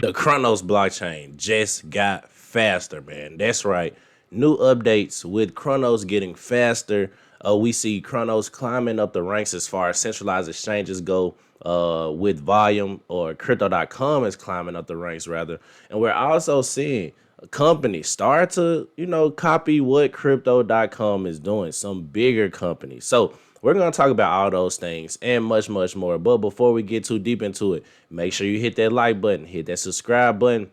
The Cronos blockchain just got faster, man. That's right. New updates with Cronos getting faster. We see Cronos climbing up the ranks as far as centralized exchanges go with volume, or crypto.com is climbing up the ranks rather. And we're also seeing companies start to, copy what crypto.com is doing, some bigger companies. So we're going to talk about all those things and much, much more. But before we get too deep into it, make sure you hit that like button, hit that subscribe button.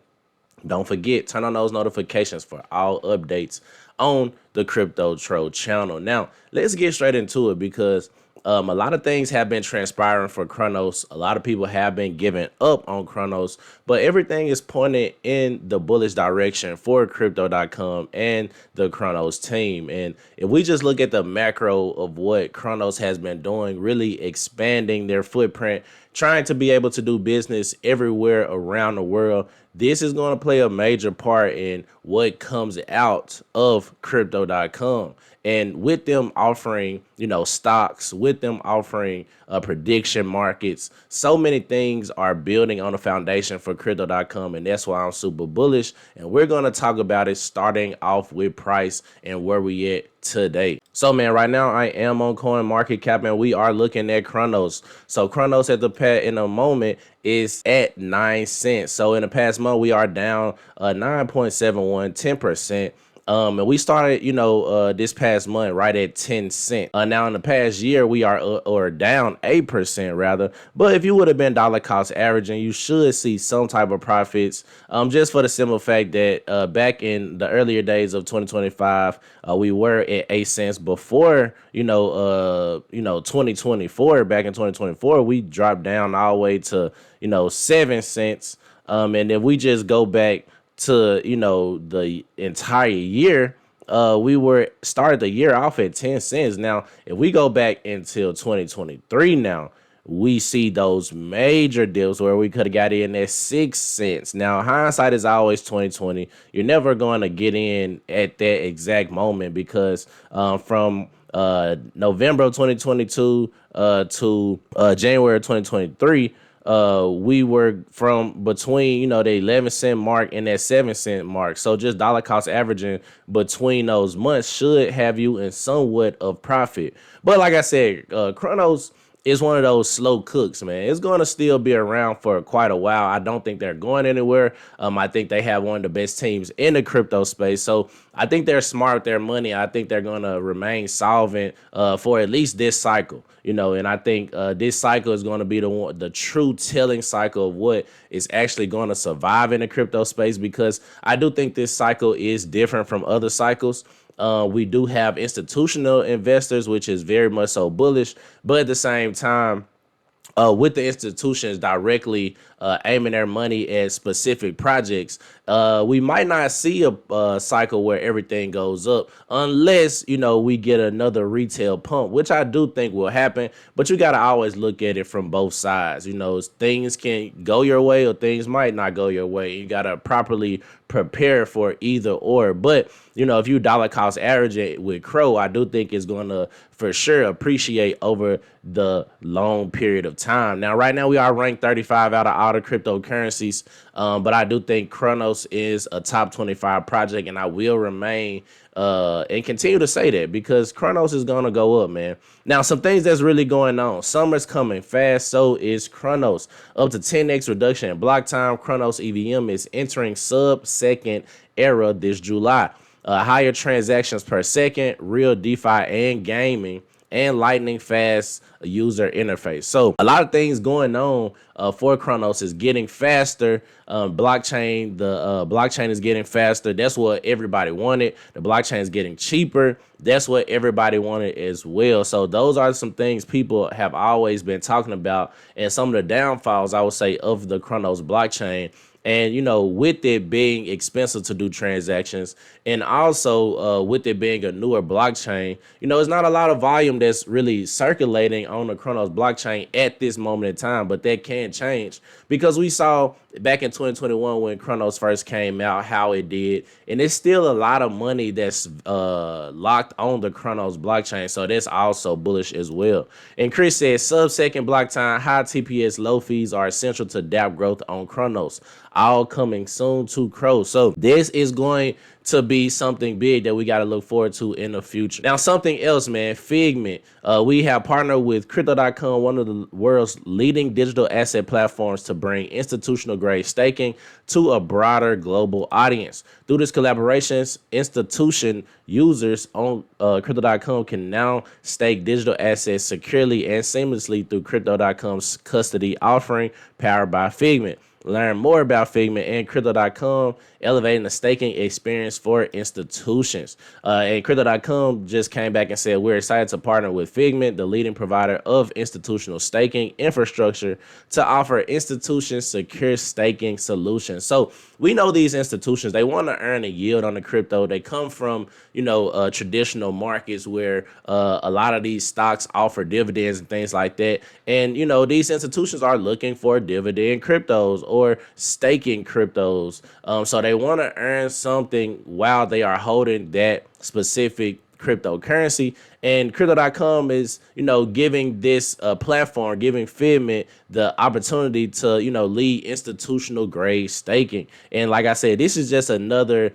Don't forget, turn on those notifications for all updates on the Crypto Troll channel. Now, let's get straight into it because a lot of things have been transpiring for Cronos. A lot of people have been giving up on Cronos, but everything is pointed in the bullish direction for Crypto.com and the Cronos team. And if we just look at the macro of what Cronos has been doing, really expanding their footprint, trying to be able to do business everywhere around the world, this is going to play a major part in what comes out of Crypto.com. And with them offering, stocks, with them offering prediction markets, so many things are building on the foundation for Crypto.com. And that's why I'm super bullish. And we're going to talk about it starting off with price and where we at today. So, man, right now I am on CoinMarketCap and we are looking at Cronos. So Cronos in a moment is at 9 cents. So in the past month, we are down 9.71, 10%. And we started, this past month right at 10 cents. Now in the past year, we are or down 8% rather. But if you would have been dollar cost averaging, you should see some type of profits. Just for the simple fact that back in the earlier days of 2025, we were at 8 cents before, 2024. Back in 2024, we dropped down all the way to, 7 cents. And if we just go back to the entire year, we started the year off at 10 cents. Now if we go back until 2023, now we see those major deals where we could have got in at 6 cents. Now hindsight is always 2020. You're never going to get in at that exact moment because from November of 2022 to January of 2023, we were from between, the 11 cent mark and that 7 cent mark. So just dollar cost averaging between those months should have you in somewhat of profit. But like I said, Cronos is one of those slow cooks, man. It's going to still be around for quite a while. I don't think they're going anywhere. I think they have one of the best teams in the crypto space. So I think they're smart with their money. I think they're going to remain solvent for at least this cycle, and I think this cycle is going to be the true telling cycle of what is actually going to survive in the crypto space, because I do think this cycle is different from other cycles. We do have institutional investors, which is very much so bullish, but at the same time, with the institutions directly aiming their money at specific projects, we might not see a cycle where everything goes up unless, we get another retail pump, which I do think will happen. But you got to always look at it from both sides. Things can go your way or things might not go your way. You got to properly prepare for either or. But, if you dollar cost average it with Crow, I do think it's going to for sure appreciate over the long period of time. Now, right now we are ranked 35 out of all the cryptocurrencies, but I do think Cronos is a top 25 project, and I will remain and continue to say that because Cronos is going to go up, man. Now, some things that's really going on. Summer's coming fast, so is Cronos. Up to 10x reduction in block time. Cronos EVM is entering sub-second era this July. Higher transactions per second, real DeFi and gaming, and lightning fast user interface. So a lot of things going on for Cronos is getting faster. The blockchain is getting faster. That's what everybody wanted. The blockchain is getting cheaper. That's what everybody wanted as well. So those are some things people have always been talking about, and some of the downfalls, I would say, of the Cronos blockchain. And, with it being expensive to do transactions, and also with it being a newer blockchain, it's not a lot of volume that's really circulating on the Cronos blockchain at this moment in time. But that can change, because we saw back in 2021 when Cronos first came out how it did. And it's still a lot of money that's locked on the Cronos blockchain. So that's also bullish as well. And Chris says sub-second block time, high TPS, low fees are essential to DApp growth on Cronos. all coming soon to Crow. So this is going to be something big that we got to look forward to in the future. Now, something else, man, Figment. We have partnered with Crypto.com, one of the world's leading digital asset platforms, to bring institutional grade staking to a broader global audience. Through this collaborations, institution users on Crypto.com can now stake digital assets securely and seamlessly through Crypto.com's custody offering powered by Figment. Learn more about Figment and Crypto.com, elevating the staking experience for institutions. And Crypto.com just came back and said, we're excited to partner with Figment, the leading provider of institutional staking infrastructure, to offer institutions secure staking solutions. So we know these institutions, they want to earn a yield on the crypto. They come from, traditional markets where a lot of these stocks offer dividends and things like that. And, these institutions are looking for dividend cryptos or staking cryptos. So they want to earn something while they are holding that specific cryptocurrency. And Crypto.com is, giving this platform, giving Figment the opportunity to, lead institutional grade staking. And like I said, this is just another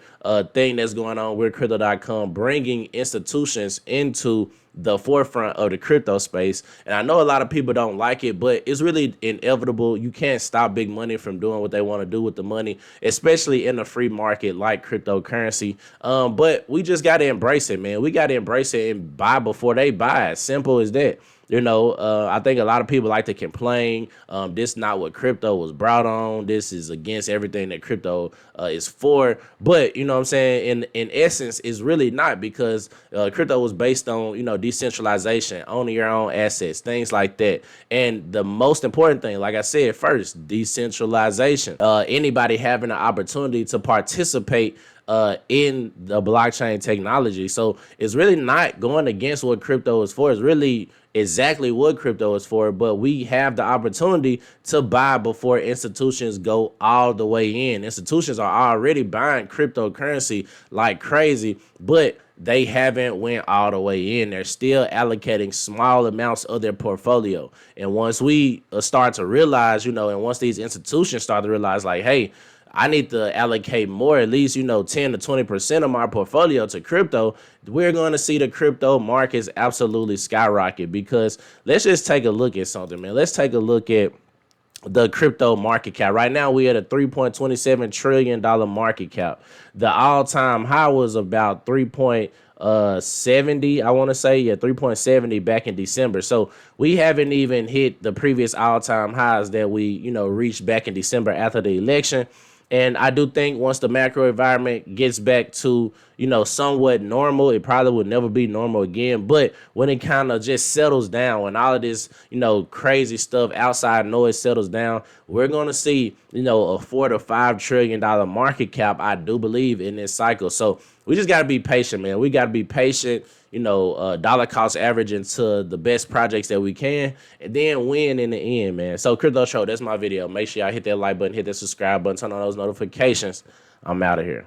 thing that's going on with Crypto.com, bringing institutions into the forefront of the crypto space. And I know a lot of people don't like it, but it's really inevitable. You can't stop big money from doing what they want to do with the money, especially in a free market like cryptocurrency. But we just got to embrace it, man. We got to embrace it and buy before they buy. Simple as that. I think a lot of people like to complain. This is not what crypto was brought on. This is against everything that crypto is for. But, what I'm saying, in essence, it's really not, because crypto was based on, decentralization, owning your own assets, things like that. And the most important thing, like I said first, decentralization. Anybody having an opportunity to participate in the blockchain technology. So it's really not going against what crypto is for. It's really exactly what crypto is for, but we have the opportunity to buy before institutions go all the way in. Institutions are already buying cryptocurrency like crazy, but they haven't went all the way in. They're still allocating small amounts of their portfolio. And once we start to realize, and once these institutions start to realize, like, hey, I need to allocate more, at least, 10 to 20% of my portfolio to crypto, we're going to see the crypto markets absolutely skyrocket. Because let's just take a look at something, man. Let's take a look at the crypto market cap. Right now, we at a $3.27 trillion market cap. The all-time high was about 3.70, I want to say, 3.70 back in December. So we haven't even hit the previous all-time highs that we, reached back in December after the election. And I do think once the macro environment gets back to, somewhat normal, it probably would never be normal again. But when it kind of just settles down, when all of this, crazy stuff, outside noise settles down, we're going to see, a $4 to $5 trillion market cap, I do believe, in this cycle. So we just got to be patient, man. We got to be patient, dollar cost average into the best projects that we can, and then win in the end, man. So Crypto Show, that's my video. Make sure y'all hit that like button, hit that subscribe button, turn on those notifications. I'm out of here.